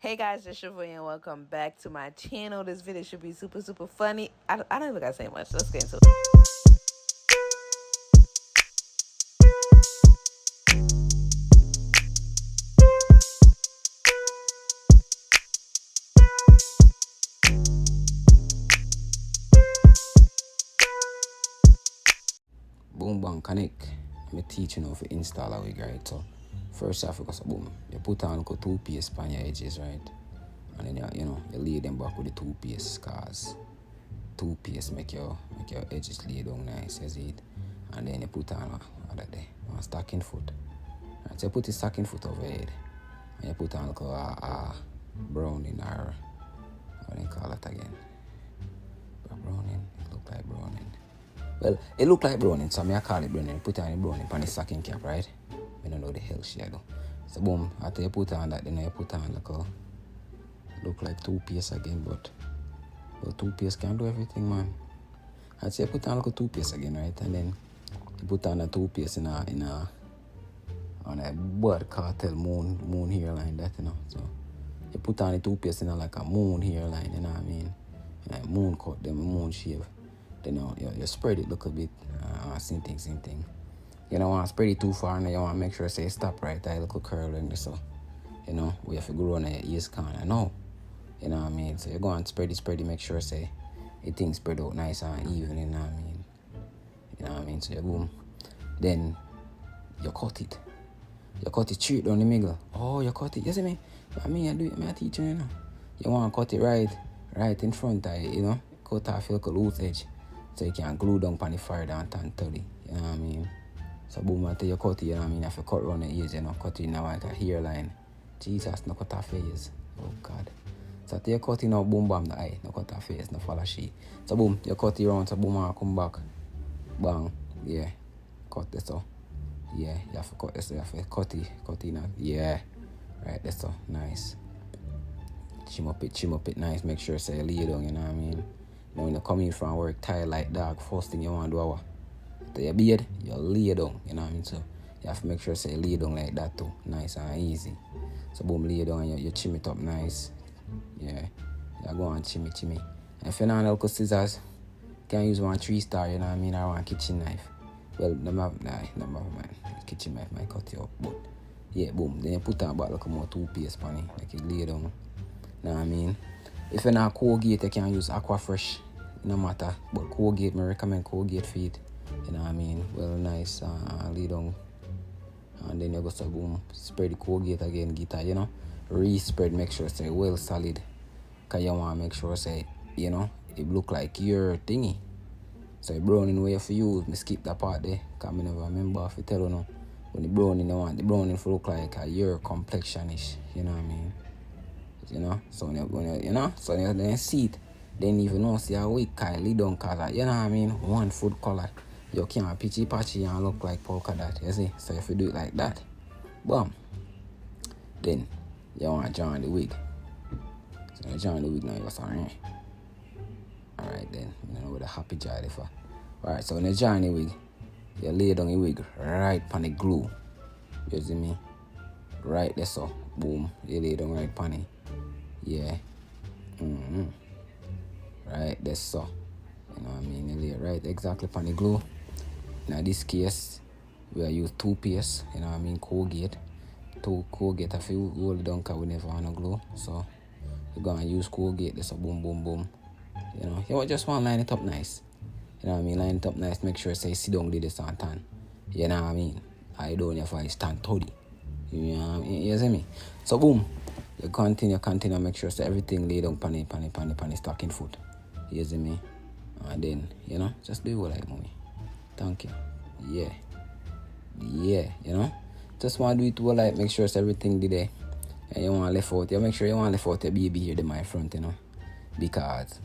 Hey guys, it's your boy and welcome back to my channel. This video should be super funny. I don't even gotta say much. Let's get into it. Boom bang connect. I'm teaching how to install a wig, right? So first off, because boom, you put on a toothpaste on your edges, right? And then you lay them back with the toothpaste, cause toothpaste make your edges lay down nice, you see it. And then you put on a stocking foot. Right, so you put the stocking foot over your head, and you put on a browning or what do you call it again? Browning. It look like browning. Well, it look like browning, so I call it browning. Put on the browning on the stocking cap, right? I don't know the hell she do. So boom, after you put on that, then you put on look like toothpaste again, but toothpaste can't do everything, man. I'd say put on toothpaste again, right? And then you put on the toothpaste on a bird cartel moon hairline, that, you know. So you put on the toothpaste in like a moon hairline, you know what I mean? Like moon cut, then moon shave. Then you spread it look a bit, same thing. You don't want to spread it too far, and you want to make sure say stop right there, little curl in there, so you know we have to grow on your ears corner. No, you know what I mean. So you go and spread it, make sure say it thing spread out nice and even. You know what I mean. So you boom, then you cut it. You cut it straight down the middle. Oh, you cut it. You see me? I mean, I do it. I teach you, you know. You want to cut it right in front of it, you know. Cut off your loose edge, so you can glue down on the fire down and tell it. You know what I mean? So boom, until you cut it, you know what I mean? You have to cut around the ears, you know, cut it in like a hairline. Jesus, no cut off your ears. Oh God. So after you cut it now, boom bam the eye, no cut off your ears, no follow she. So boom, you cut it around, so boom, I come back. Bang. Yeah. Cut this so. Yeah, you have to cut this, you have to cut it now. Yeah. Right, that's so nice. Chim up it nice, make sure say lay down, you know what I mean? Now when you come in from work tired like dog, first thing you want to do to your beard, you lay down, you know what I mean? So you have to make sure say lay down like that too, nice and easy. So boom, lay down and you chim it up nice. Yeah, you go and chim it. And if you don't have scissors, you can use one 3-star, you know what I mean, or one kitchen knife. Well, never mind. Kitchen knife might cut you up, but yeah, boom. Then you put on about like more toothpaste on it, like you lay down. You know what I mean? If you're not Colgate, you can use Aquafresh. No matter. But Colgate, I recommend Colgate for it. You know what I mean? Well, nice. Lay down. And then you go so boom. Spread the Colgate again. Get it, you know. Re-spread. Make sure say well solid. Because you want to make sure say, you know, it look like your thingy. So the browning way for use, me skip that part there. Because I never remember if you tell you no. When the browning, you want the browning to look like your complexion-ish. You know what I mean? You know, so when you see it, then even know see a weak Kylie down color, you know what I mean? One food color. You can't pitchy patchy and look like polka dot, you see? So if you do it like that, boom, then you want to join the wig. So you join the wig now, you're sorry. Alright then, you know with a happy joy for. Alright, so when you join the wig, you lay down the wig right on the glue. You see me? Right there, so boom, you lay down right on it. Yeah. Right, that's so. You know what I mean? You lay it right exactly upon the glue. Now this case, we use toothpaste, you know what I mean? Colgate. Colgate, if you hold it down, because we never want to glue. So, you're going to use Colgate. That's a boom. You know, you just want to line it up nice. You know what I mean? Line it up nice. Make sure say sit down, do this and tan. You know what I mean? I don't have to stand toddy. You know what I mean? You see me? So, boom. You continue, make sure so everything lay down pan the stocking foot. You see me? And then, you know, just do it like mommy. Thank you. Yeah, you know? Just want to do it well like make sure so everything did there. And you want to left out, you make sure you want to left out your baby here in my front, you know? Because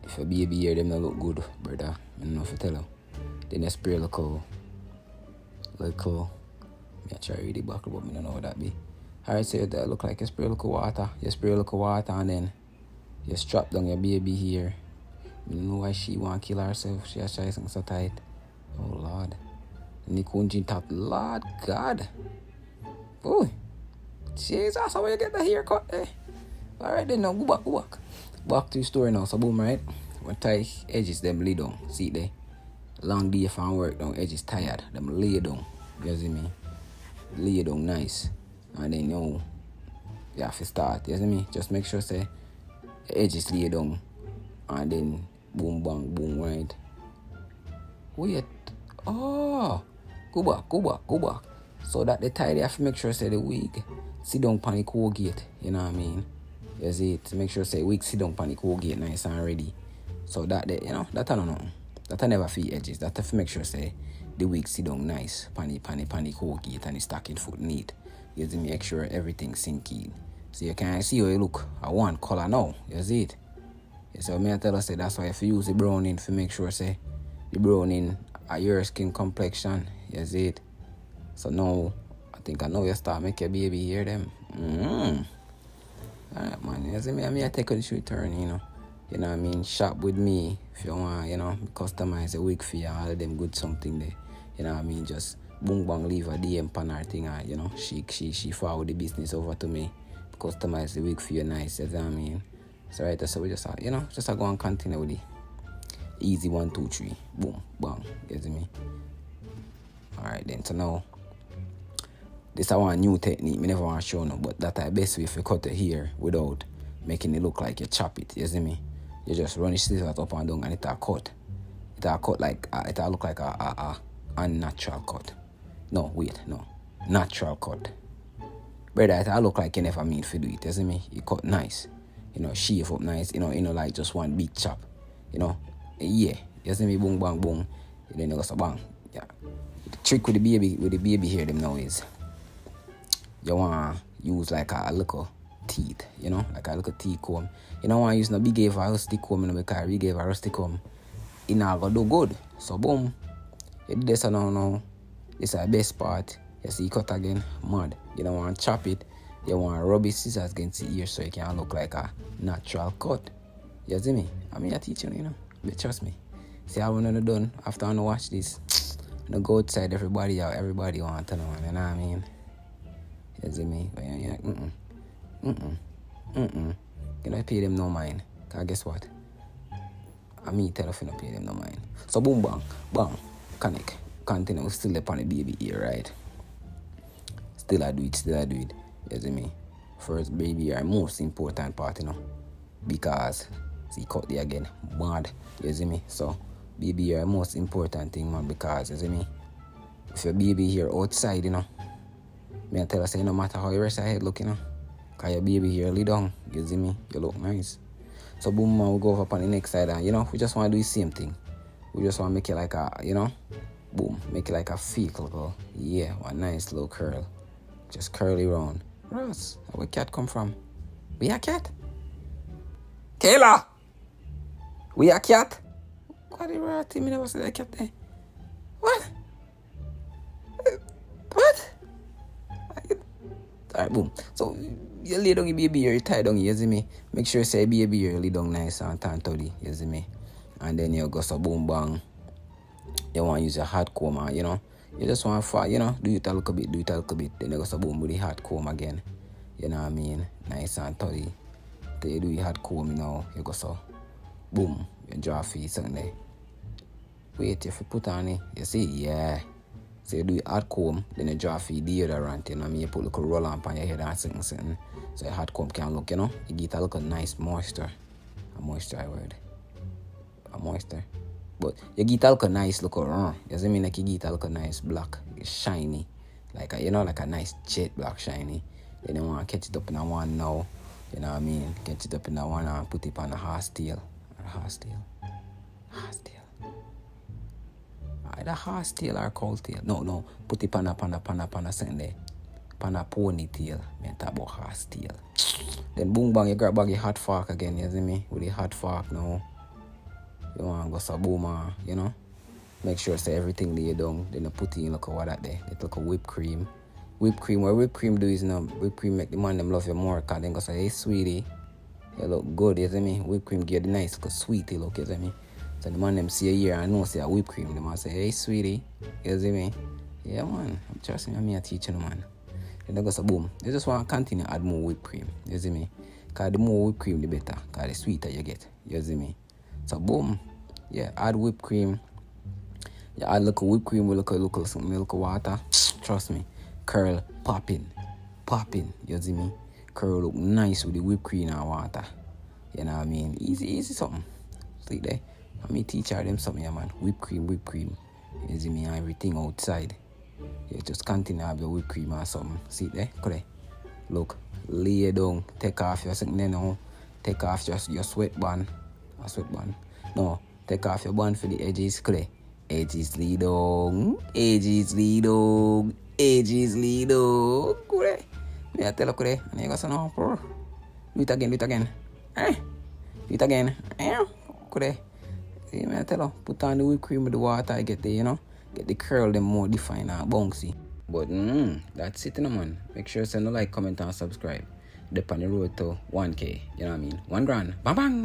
if your baby here them don't look good, brother, I don't know if you tell you. Then you spray little I try to read the back, but I don't know what that be. Alright, so that look like you spray a little water. You spray a little water and then you strap down your baby here. You know why she want to kill herself. She has something so tight. Oh Lord. And the kunji top. Lord God. Boy. Jesus, how you get the haircut there? Alright then, now go back. Back to the story now. So boom, right? When tie edges, them lay down. See it there? Long day from work down, edges tired. Them lay down. You see me? Lay down nice. And then you have to start. You see me? Just make sure say edges lay down. And then boom bang boom, right? Wait. Oh, go back. So that the tie they have to make sure say the wig sit down pan the Colgate. You know what I mean? You see it? Make sure say wig sit down pan the Colgate nice and ready. So that they, you know, that I don't know. That I never feel edges. That I have to make sure say the wig sit down nice pan the Colgate and the stocking foot neat. You see me? Make sure everything sink in. So you can see how you look. I want color now. You see it? So me I tell us say that's why if you use the browning to make sure say the browning are your skin complexion. You see it? So now I think I know you start make your baby hear them. Alright man, you see me? I take a shoot turn, you know. You know what I mean? Shop with me if you want, you know, customize a wig for you, all of them good something there. You know what I mean? Just boom bang leave a DM pan her thing, you know. She forward the business over to me. Customize the wig for you nice, you know what I mean? So right, so we just you know, just go and continue with it. Easy 1, 2, 3. Boom, bang. You see me? Alright then, so now this is one new technique. I never want to show no, but that's the best way if you cut the hair without making it look like you chop it. You see me? You just run the scissors up and down and it'll cut. It'll cut like it'll look like a unnatural cut. No, natural cut. Brother, it'll look like you never mean to do it. You see me? You cut nice. You know, shave up nice. You know, like just one big chop. You know, yeah. You see me? Boom, bang, boom. Then you go so bang. Yeah. The trick with the baby hair them now is you want to use like a little teeth, you know, like a little teeth comb. You don't want to use no big gave a rusty comb, you know, because we gave a rusty comb, it not gonna do good. So boom, you do this now. This is the best part. You see, cut again, mud. You don't want to chop it. You want to rub your scissors against the ear so it can look like a natural cut. You see me? I teach you, you know. But trust me. See how when I'm done, after I watch this, I go outside, everybody want to know, you know what I mean? You see me? But you're like, You know, pay them no mind. Because guess what? Tell you not pay them no mind. So boom, bang, connect. Continue, still upon the baby ear, right? Still I do it. You see me? First baby ear, most important part, you know. Because, see, cut there again, mad. You see me? So, baby ear, most important thing, man, because, you see me? If your baby here outside, you know, I tell us, no matter how your rest of your head look, you know, because your baby here lay down, you see me, you look nice. So boom, man, we go over on the next side, and you know, we just want to do the same thing. We just want to make it like a, you know, boom, make it like a fake little, yeah, one nice little curl. Just curly round. Ross, where cat come from? We a cat? Kayla! We a cat? What the rat? Me never said a cat there. What? What? Alright, boom. So, you lay down your baby here, you tie down, you see me? Make sure you say baby here, lay down nice and tan toddy, you see me? And then you go so boom bang. You want to use your hot comb, you know? You just want to, you know, do it a little bit. Then you go so boom with the hot comb again. You know what I mean? Nice and toddy. Then you do your hot comb, you know, you go so boom, you draw feet something there. Wait, if you put on it, you see, yeah. So you do your hot comb, then you draw feet deodorant, you know what I mean? You put a little roll on your head and something. So your hot comb can look, you know? You get a little nice moisture. A moisture word. A moisture. But you get a little nice look around. You see me? Like you get a little nice black, shiny. Like a, you know, like a nice jet black shiny. Then you want to catch it up in a one now. You know what I mean? Catch it up in a one and put it on a horse tail. Or a horse tail. Horse tail. Either horse tail or cow tail. No. Put it on a something there. Pan a ponytail. I talk about horse tail. Then boom bang, you grab bag your hot fork again. You see me? With the hot fork now. You want to go so boom, you know? Make sure say everything lay down. Then you put in look at what that there. It look a whipped cream. Whipped cream, what whipped cream do is, you know, whipped cream make the man them love you more. Because then go say, hey sweetie, you look good, you see me? Whipped cream give you the nice look sweetie look, you see me? So the man them see a year and know say a whipped cream. The man say, hey sweetie, you see me? Yeah man, trust me, I'm here teaching the man. Then I go so boom. You just want to continue add more whipped cream. You see me? Because the more whipped cream, the better. Because the sweeter you get. You see me? So boom. Yeah, add whipped cream. You add little whipped cream with little water. Trust me. Curl popping. You see me? Curl look nice with the whipped cream and water. You know what I mean? Easy something. See there? Let me teach her them something, yeah, man. Whipped cream. You see me? Everything outside. You just continue to have your whipped cream or something. See there? Look. Lay down. Take off your something now. Take off your sweatband. A sweatband. No. Take off your band for the edges. Edges lay down. Edges lay down. Me I tell you, and you go say no, bro. Do it again. Do it again. See, me I tell you, put on the whipped cream with the water, I get the, get the curl them more defined and bouncy. But that's it, man. Make sure you send a like, comment, and subscribe. Dip on the road to 1K, you know what I mean? 1 grand. Bang bang!